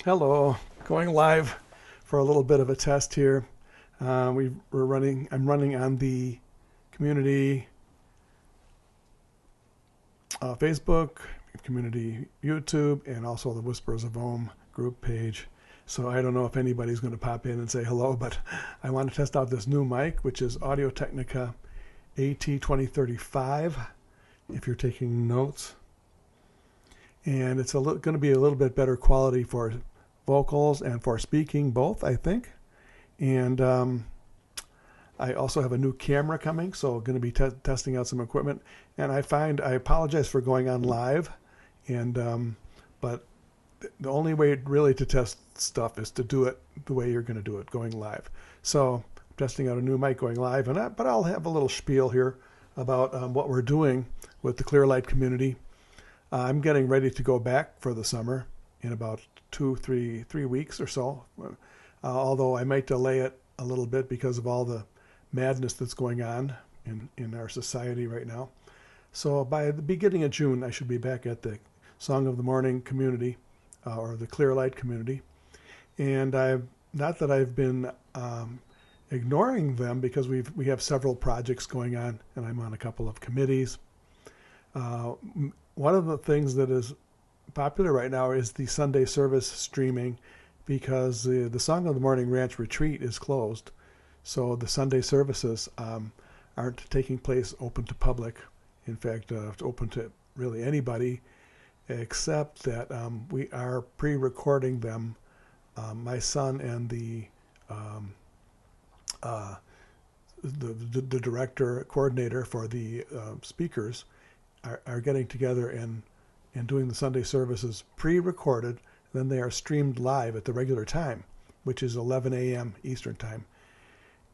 Hello, going live for a little bit of a test here. I'm running on the community Facebook, community YouTube, and also the Whispers of Ohm group page. So I don't know if anybody's going to pop in and say hello, but I want to test out this new mic, which is Audio Technica AT2035, if you're taking notes. And it's going to be a little bit better quality for vocals and for speaking both, I think. And I also have a new camera coming, so going to be testing out some equipment. And I apologize for going on live, and but the only way really to test stuff is to do it the way you're going to do it, going live. So I'm testing out a new mic going live, but I'll have a little spiel here about what we're doing with the Clearlight community. I'm getting ready to go back for the summer in about 3 weeks or so, although I might delay it a little bit because of all the madness that's going on in our society right now. So by the beginning of June, I should be back at the Song of the Morning community, or the Clearlight community. And not that I've been ignoring them, because we have several projects going on, and I'm on a couple of committees. One of the things that is popular right now is the Sunday service streaming, because the Song of the Morning Ranch retreat is closed. So the Sunday services aren't taking place open to public. In fact, it's open to really anybody, except that we are pre-recording them. My son and the director, coordinator for the speakers are getting together and doing the Sunday services pre-recorded. Then they are streamed live at the regular time, which is 11 a.m. Eastern time.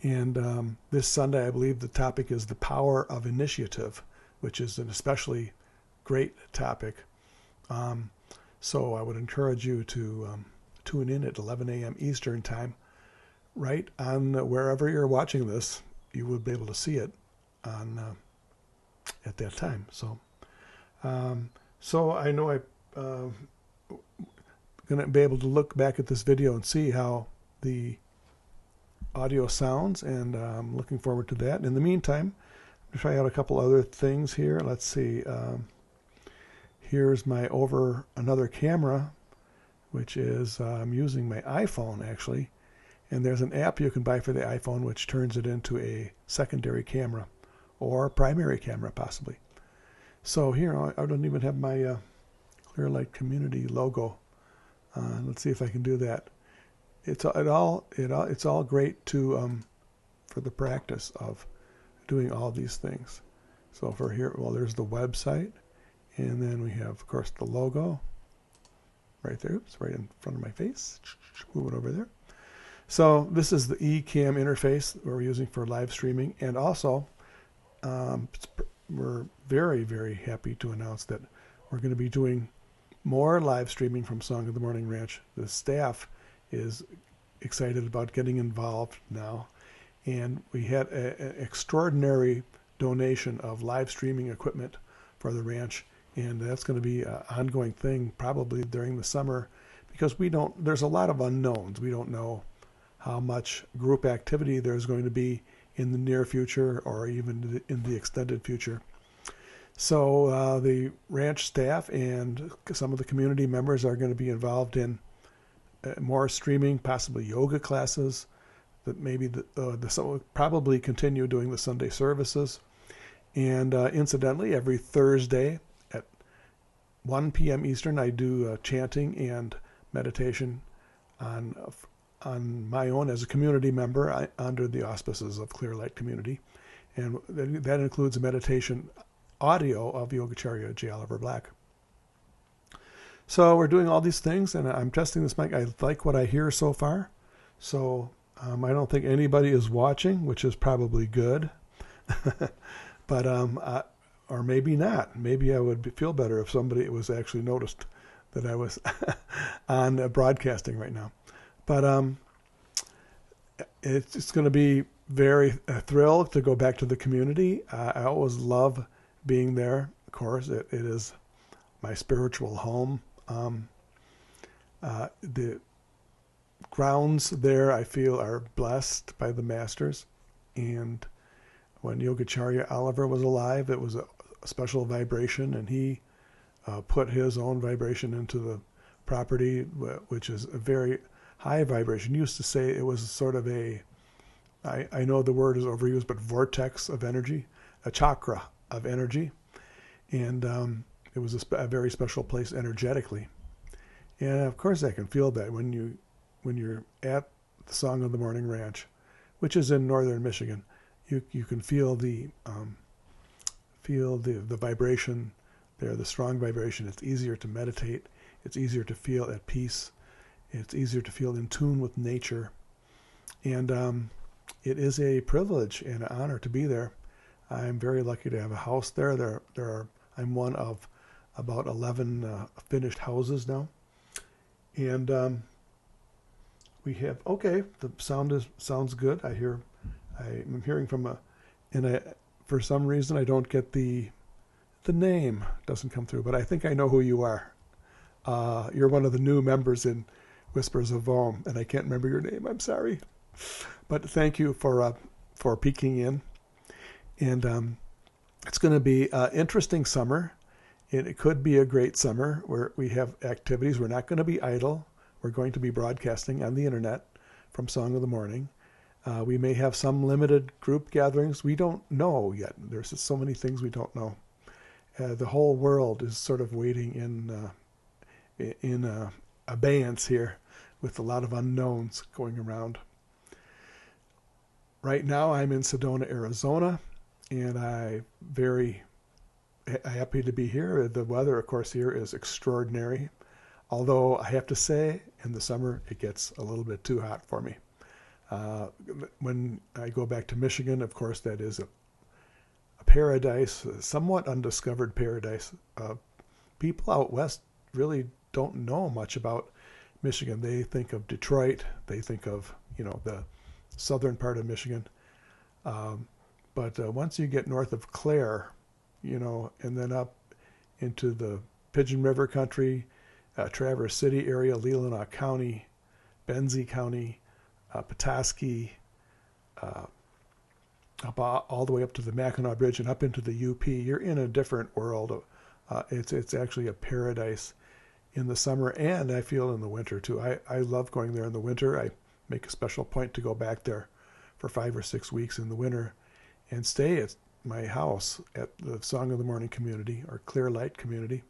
And this Sunday, I believe the topic is the power of initiative, which is an especially great topic. So I would encourage you to tune in at 11 a.m. Eastern time. Right on wherever you're watching this, you would be able to see it on at that time. So I know I'm going to be able to look back at this video and see how the audio sounds, and I'm looking forward to that. In the meantime, I'm going to try out a couple other things here. Let's see. Here's my over another camera, which is I'm using my iPhone actually, and there's an app you can buy for the iPhone which turns it into a secondary camera or primary camera possibly. So here I don't even have my Clearlight community logo. Let's see if I can do that. It's all great to for the practice of doing all these things. So for here, well, there's the website, and then we have, of course, the logo right there. It's right in front of my face. Move it over there. So this is the eCam interface that we're using for live streaming, and also we're very, very happy to announce that we're going to be doing more live streaming from Song of the Morning Ranch. The staff is excited about getting involved now, and we had an extraordinary donation of live streaming equipment for the ranch, and that's going to be an ongoing thing probably during the summer, because there's a lot of unknowns. We don't know how much group activity there's going to be in the near future or even in the extended future. So the ranch staff and some of the community members are going to be involved in more streaming, possibly yoga classes, that maybe will probably continue doing the Sunday services. And incidentally, every Thursday at 1 p.m. Eastern, I do chanting and meditation on my own as a community member under the auspices of Clearlight Community. And that includes a meditation audio of Yogacharya J. Oliver Black. So we're doing all these things, and I'm testing this mic. I like what I hear so far. So I don't think anybody is watching, which is probably good. But or maybe not. Maybe I would feel better if somebody was actually noticed that I was on broadcasting right now. But it's going to be very thrilled to go back to the community. I always love being there. Of course, it is my spiritual home. The grounds there, I feel, are blessed by the masters. And when Yogacharya Oliver was alive, it was a special vibration, and he put his own vibration into the property, which is a very high vibration. He used to say it was sort of I know the word is overused, but vortex of energy, a chakra of energy. And it was a very special place energetically. And of course I can feel that when you're at the Song of the Morning Ranch, which is in northern Michigan. You can feel the vibration there, the strong vibration. It's easier to meditate. It's easier to feel at peace. It's easier to feel in tune with nature. And it is a privilege and an honor to be there. I'm very lucky to have a house there. I'm one of about 11 finished houses now. And we have, okay, the sounds good. I'm hearing from for some reason I don't get the name doesn't come through, but I think I know who you are. You're one of the new members in Whispers of Om, and I can't remember your name. I'm sorry, but thank you for peeking in. And it's going to be an interesting summer. It could be a great summer where we have activities. We're not going to be idle. We're going to be broadcasting on the internet from Song of the Morning. We may have some limited group gatherings. We don't know yet. There's just so many things we don't know. The whole world is sort of waiting in abeyance here, with a lot of unknowns going around. Right now I'm in Sedona, Arizona, and I'm very happy to be here. The weather, of course, here is extraordinary. Although I have to say, in the summer, it gets a little bit too hot for me. When I go back to Michigan, of course, that is a paradise, a somewhat undiscovered paradise. People out west really don't know much about Michigan. They think of Detroit. They think of, the southern part of Michigan. But once you get north of Clare, and then up into the Pigeon River country, Traverse City area, Leelanau County, Benzie County, Petoskey, all the way up to the Mackinac Bridge and up into the UP, you're in a different world. It's actually a paradise in the summer, and I feel in the winter too. I love going there in the winter. I make a special point to go back there for 5 or 6 weeks in the winter and stay at my house at the Song of the Morning community, or Clear Light community.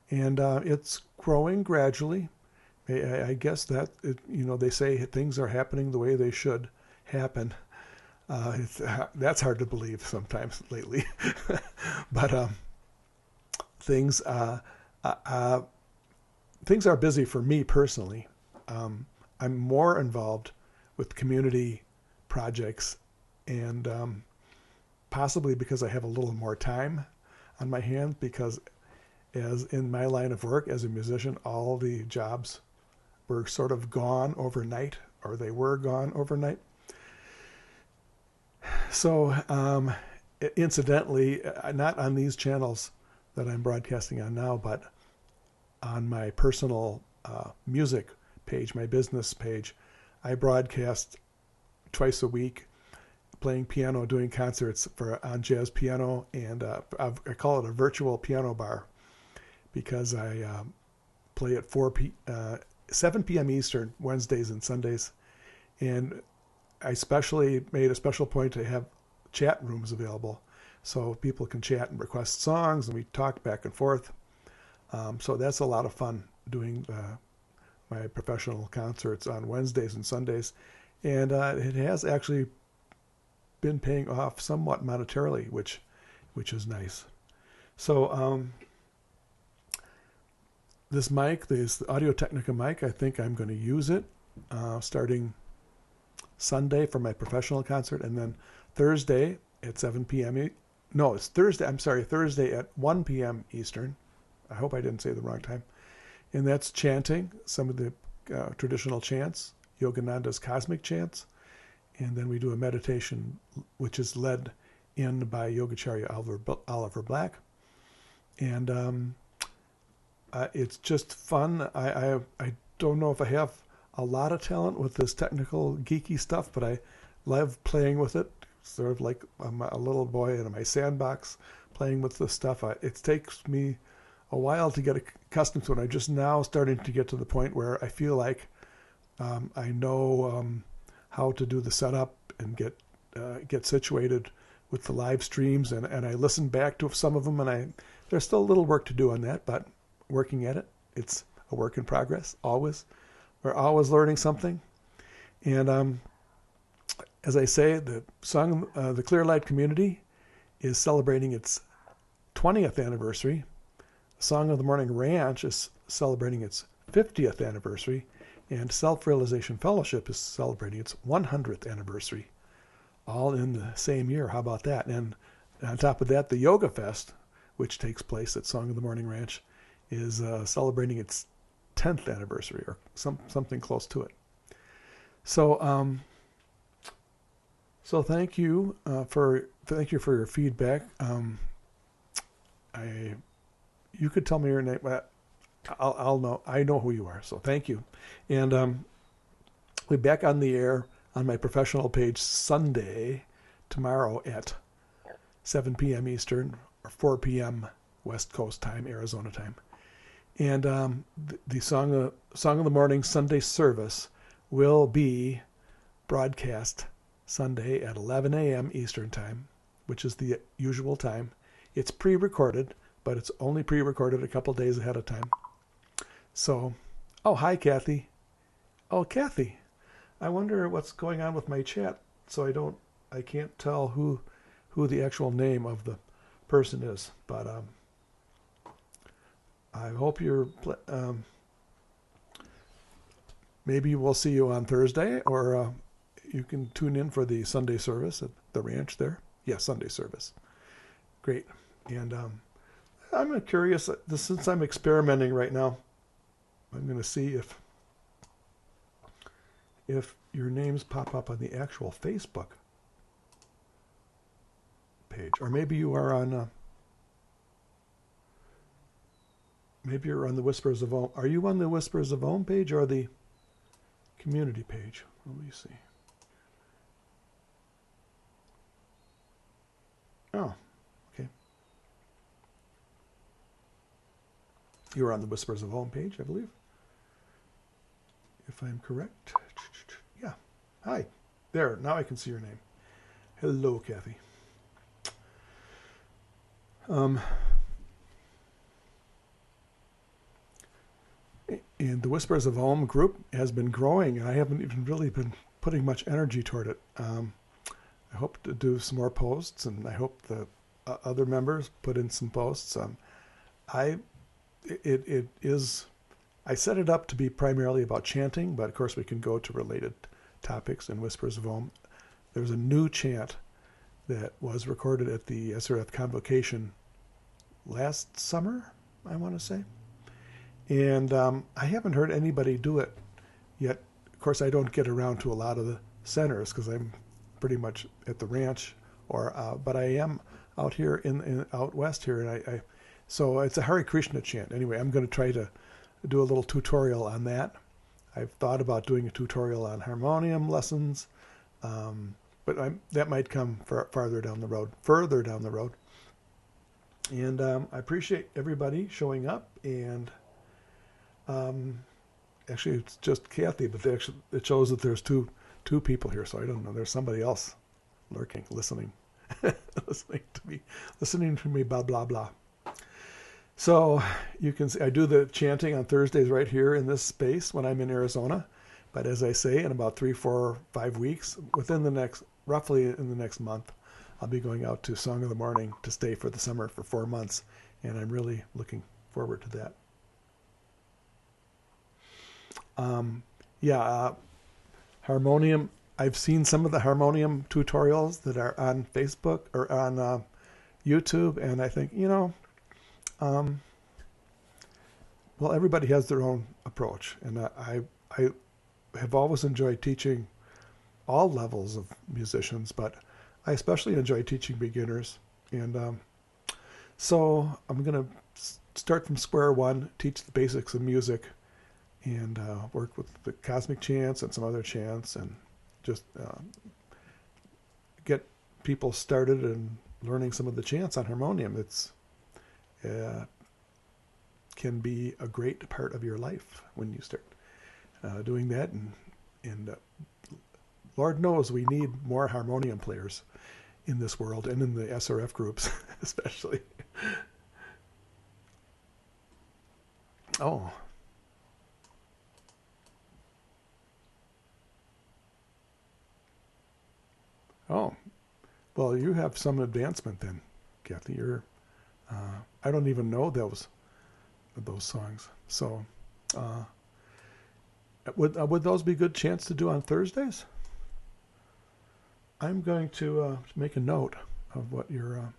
And it's growing gradually. I guess that, they say things are happening the way they should happen. That's hard to believe sometimes lately. But things are busy for me personally. I'm more involved with community projects, and possibly because I have a little more time on my hands, because as in my line of work as a musician, all the jobs were sort of gone overnight, or they were gone overnight. So incidentally, not on these channels that I'm broadcasting on now, but on my personal music page, my business page, I broadcast twice a week, playing piano, doing concerts on jazz piano, and I call it a virtual piano bar, because I play at 7 p.m. Eastern, Wednesdays and Sundays. And I made a special point to have chat rooms available, so people can chat and request songs, and we talk back and forth. So that's a lot of fun, doing my professional concerts on Wednesdays and Sundays. And it has actually been paying off somewhat monetarily, which is nice. So this mic, this Audio-Technica mic, I think I'm going to use it starting Sunday for my professional concert, and then Thursday at 7 p.m. No, it's Thursday. I'm sorry, Thursday at 1 p.m. Eastern. I hope I didn't say the wrong time. And that's chanting, some of the traditional chants, Yogananda's cosmic chants. And then we do a meditation, which is led in by Yogacharya Oliver Black. And it's just fun. I don't know if I have a lot of talent with this technical geeky stuff, but I love playing with it. Sort of like I'm a little boy in my sandbox playing with this stuff. It takes me a while to get accustomed to it. I'm just now starting to get to the point where I feel like I know how to do the setup and get situated with the live streams, and I listen back to some of them, and there's still a little work to do on that, but working at it. It's a work in progress, always. We're always learning something. And as I say, the Clear Light community is celebrating its 20th anniversary. The Song of the Morning Ranch is celebrating its 50th anniversary, and Self-Realization Fellowship is celebrating its 100th anniversary, all in the same year. How about that? And on top of that, the Yoga Fest, which takes place at Song of the Morning Ranch, is celebrating its 10th anniversary, or something close to it. So, so thank you for your feedback. You could tell me your name, but I'll know. I know who you are. So thank you. And we'll be back on the air on my professional page Sunday, tomorrow at 7 p.m. Eastern or 4 p.m. West Coast time, Arizona time. And the Song of the Morning Sunday service will be broadcast Sunday at 11 a.m. Eastern time, which is the usual time. It's pre-recorded, but it's only pre-recorded a couple days ahead of time. So, oh, hi, Kathy. Oh, Kathy. I wonder what's going on with my chat, so I can't tell who the actual name of the person is, but I hope you're, maybe we'll see you on Thursday, or you can tune in for the Sunday service at the ranch there. Yeah, Sunday service. Great. And I'm curious, since I'm experimenting right now, I'm going to see if your names pop up on the actual Facebook page, or maybe you are on. Maybe you're on the Whispers of Om. Are you on the Whispers of Om page or the community page? Let me see. Oh, okay. You're on the Whispers of Om page, I believe. If I'm correct. Yeah. Hi. There. Now I can see your name. Hello, Kathy. And the Whispers of Om group has been growing, and I haven't even really been putting much energy toward it. I hope to do some more posts, and I hope the other members put in some posts. I set it up to be primarily about chanting, but of course we can go to related topics in Whispers of Om. There's a new chant that was recorded at the SRF Convocation last summer, I want to say. And I haven't heard anybody do it yet. Of course, I don't get around to a lot of the centers because I'm pretty much at the ranch, but I am out here out west here, and so it's a Hare Krishna chant. Anyway, I'm going to try to do a little tutorial on that. I've thought about doing a tutorial on harmonium lessons, but that might come further down the road. And I appreciate everybody showing up, and actually it's just Kathy, but it shows that there's two people here, so I don't know. There's somebody else lurking, listening listening to me, blah blah blah. So you can see I do the chanting on Thursdays right here in this space when I'm in Arizona. But as I say, in about 3, 4, 5 weeks, roughly in the next month, I'll be going out to Song of the Morning to stay for the summer for 4 months, and I'm really looking forward to that. Harmonium. I've seen some of the harmonium tutorials that are on Facebook or on YouTube, and I think, well, everybody has their own approach, and I have always enjoyed teaching all levels of musicians, but I especially enjoy teaching beginners, and so I'm going to start from square one, teach the basics of music, and work with the cosmic chants and some other chants, and just get people started and learning some of the chants on harmonium. It's can be a great part of your life when you start doing that, and Lord knows we need more harmonium players in this world and in the SRF groups especially. Oh. Oh. Well, you have some advancement then, Kathy. You're I don't even know those songs. So would those be a good chance to do on Thursdays? I'm going to make a note of what you're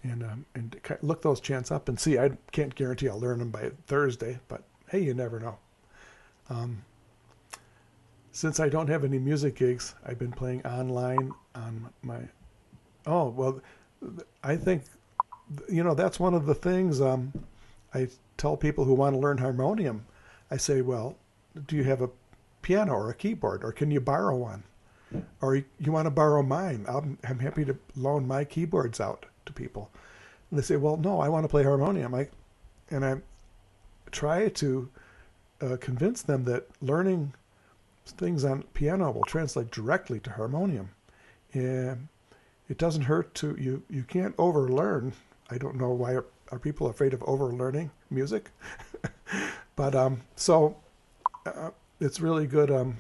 and look those chants up and see. I can't guarantee I'll learn them by Thursday, but hey, you never know. Since I don't have any music gigs, I've been playing online on my. Oh well, I think that's one of the things I tell people who want to learn harmonium. I say, well, do you have a piano or a keyboard, or can you borrow one? Or you want to borrow mine? I'm happy to loan my keyboards out to people. And they say, well, no, I want to play harmonium. I try to convince them that learning things on piano will translate directly to harmonium. And it doesn't hurt to, you can't overlearn. I don't know why are people afraid of overlearning music. But it's really good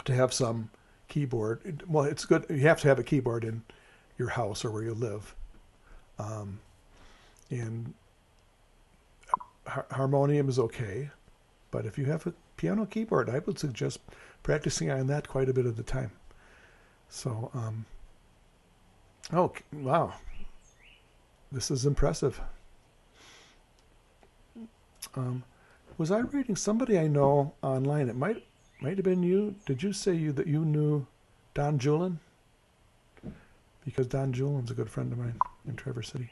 to have some keyboard. Well, it's good. You have to have a keyboard in your house or where you live. And harmonium is okay, but if you have a piano keyboard, I would suggest practicing on that quite a bit of the time. So, oh wow, this is impressive. Was I reading somebody I know online? It might have been you. Did you say that you knew Don Julin? Because Don Julin's a good friend of mine in Traverse City.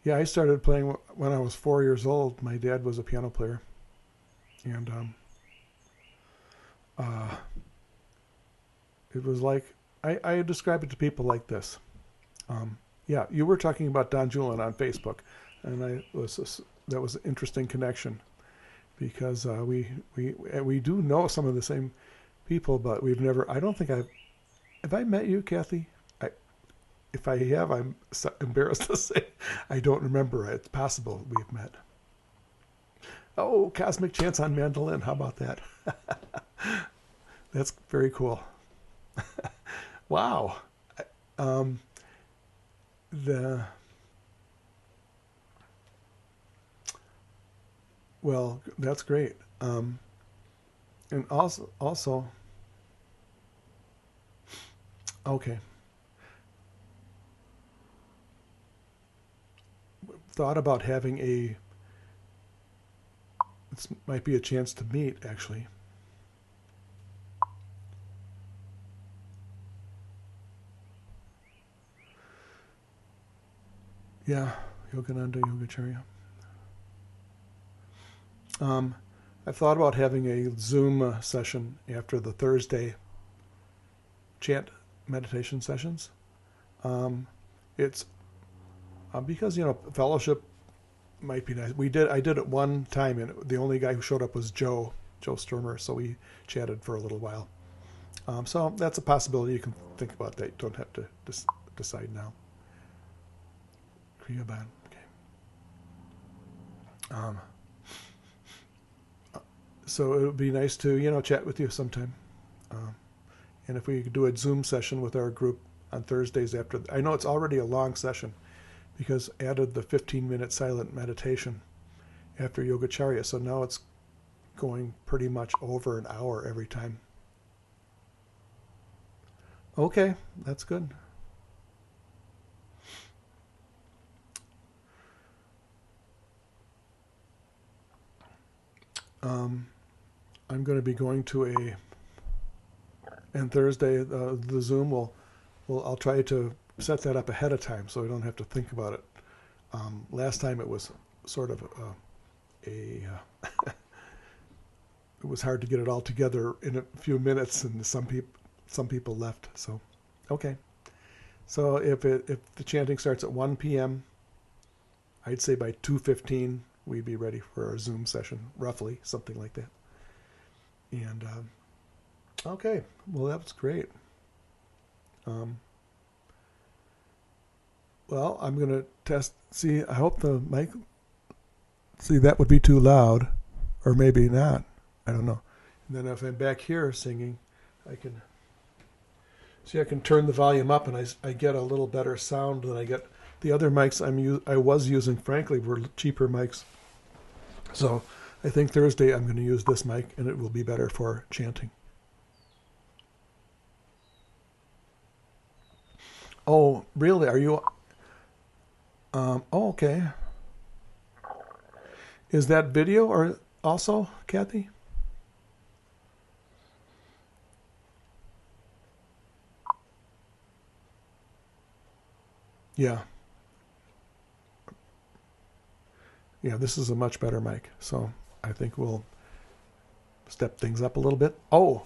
Yeah, I started playing when I was 4 years old. My dad was a piano player, and it was like I describe it to people like this. Yeah, you were talking about Don Julin on Facebook, and that was an interesting connection, because we do know some of the same people, but we've never. I don't think have I met you, Kathy? If I have, I'm so embarrassed to say I don't remember. It's possible we've met. Oh, Cosmic Chants on mandolin. How about that? That's very cool. Wow. Well, that's great. And also, okay. Thought about having this might be a chance to meet, actually. Yeah, Yogananda Yogacharya. I thought about having a Zoom session after the Thursday chant meditation sessions. It's because fellowship might be nice. I did it one time, and the only guy who showed up was Joe Sturmer, so we chatted for a little while. So that's a possibility. You can think about that. You don't have to decide now. Kriyaban, okay. So it would be nice to chat with you sometime, and if we could do a Zoom session with our group on Thursdays after. I know it's already a long session, because added the 15-minute silent meditation after Yogacharya, so now it's going pretty much over an hour every time. Okay, that's good. I'm going to be going to and Thursday the Zoom I'll try to set that up ahead of time so we don't have to think about it. Last time it was sort of it was hard to get it all together in a few minutes, and some people left. So, okay. So if the chanting starts at 1 p.m., I'd say by 2:15 we'd be ready for our Zoom session, roughly, something like that. And okay, well, that was great. Well, I'm going to test, see, I hope the mic, see, that would be too loud, or maybe not, I don't know. And then if I'm back here singing, I can turn the volume up, and I get a little better sound than I get. The other mics I was using, frankly, were cheaper mics. So I think Thursday I'm going to use this mic, and it will be better for chanting. Oh, really? Are you... oh, okay. Is that video or also, Kathy? Yeah. Yeah, this is a much better mic, so I think we'll step things up a little bit. Oh,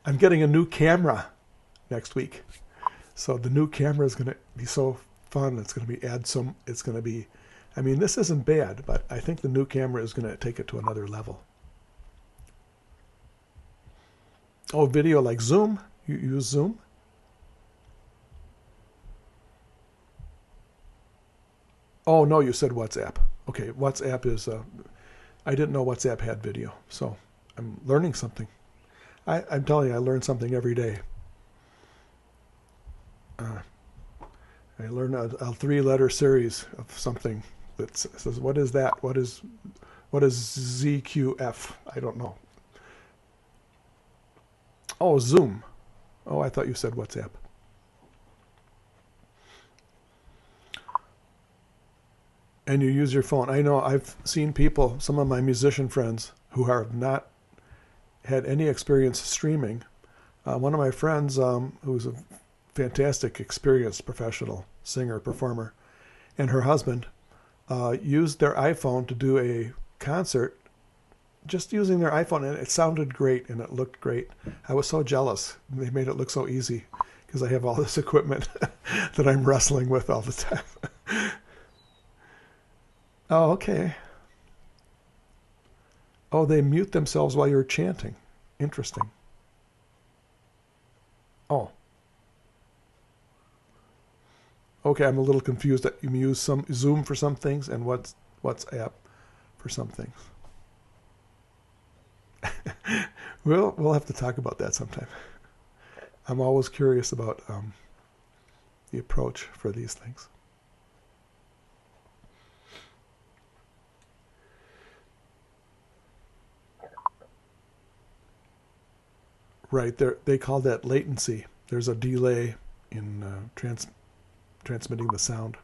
I'm getting a new camera next week. So the new camera is going to be so fun. It's going to be I mean, this isn't bad, but I think the new camera is going to take it to another level. Oh, video like Zoom? You use Zoom? Oh, no, you said WhatsApp. Okay, WhatsApp is, I didn't know WhatsApp had video, so I'm learning something. I'm telling you, I learn something every day. I learn a 3-letter series of something that says, what is that? What is ZQF? I don't know. Oh, Zoom. Oh, I thought you said WhatsApp. And you use your phone. I know I've seen people, some of my musician friends, who have not had any experience streaming. One of my friends, who's a fantastic, experienced professional singer, performer, and her husband used their iPhone to do a concert just using their iPhone, and it sounded great and it looked great. I was so jealous. They made it look so easy because I have all this equipment that I'm wrestling with all the time. Oh, okay. Oh, they mute themselves while you're chanting. Interesting. Oh. Okay, I'm a little confused that you use some Zoom for some things and WhatsApp for some things. We'll have to talk about that sometime. I'm always curious about the approach for these things. Right, they call that latency. There's a delay in transmitting the sound.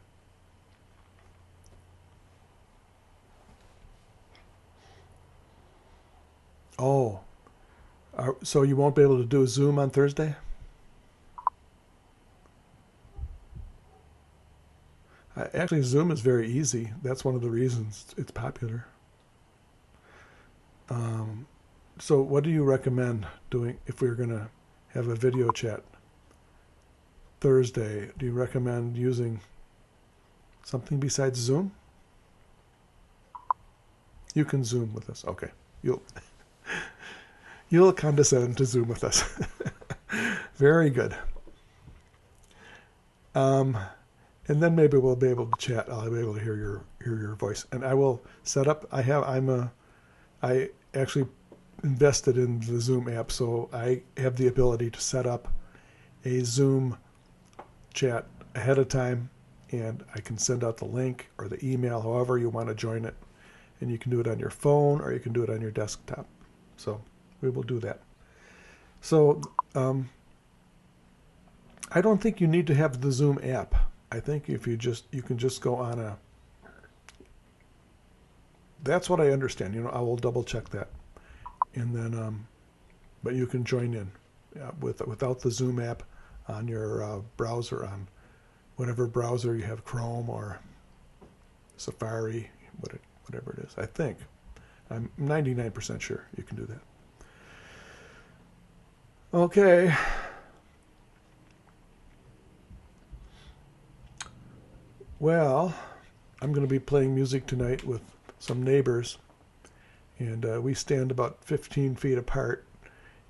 Oh, so you won't be able to do a Zoom on Thursday? Actually, Zoom is very easy. That's one of the reasons it's popular. So what do you recommend doing if we're going to have a video chat Thursday? Do you recommend using something besides Zoom? You can Zoom with us. Okay. You'll condescend to Zoom with us. Very good. And then maybe we'll be able to chat. I'll be able to hear your voice. And I will set up. I actually invested in the Zoom app, so I have the ability to set up a Zoom chat ahead of time, and I can send out the link or the email, however you want to join it. And you can do it on your phone or you can do it on your desktop. So we will do that. So I don't think you need to have the Zoom app. I think if you can just go on a. That's what I understand. I will double check that, and then, but you can join in without the Zoom app on your browser on whatever browser you have, Chrome or Safari, whatever it is. I think. I'm 99% sure you can do that. Okay. Well, I'm going to be playing music tonight with some neighbors, and we stand about 15 feet apart,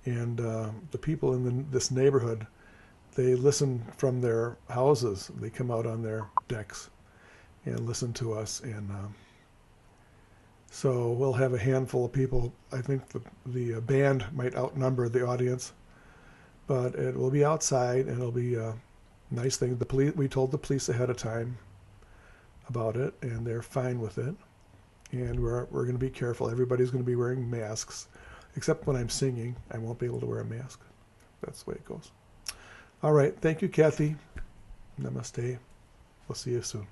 and the people in this neighborhood, they listen from their houses. They come out on their decks and listen to us, and so we'll have a handful of people. I think the band might outnumber the audience, but it will be outside, and it'll be a nice thing. We told the police ahead of time about it, and they're fine with it. And we're going to be careful. Everybody's going to be wearing masks, except when I'm singing. I won't be able to wear a mask. That's the way it goes. All right. Thank you, Kathy. Namaste. We'll see you soon.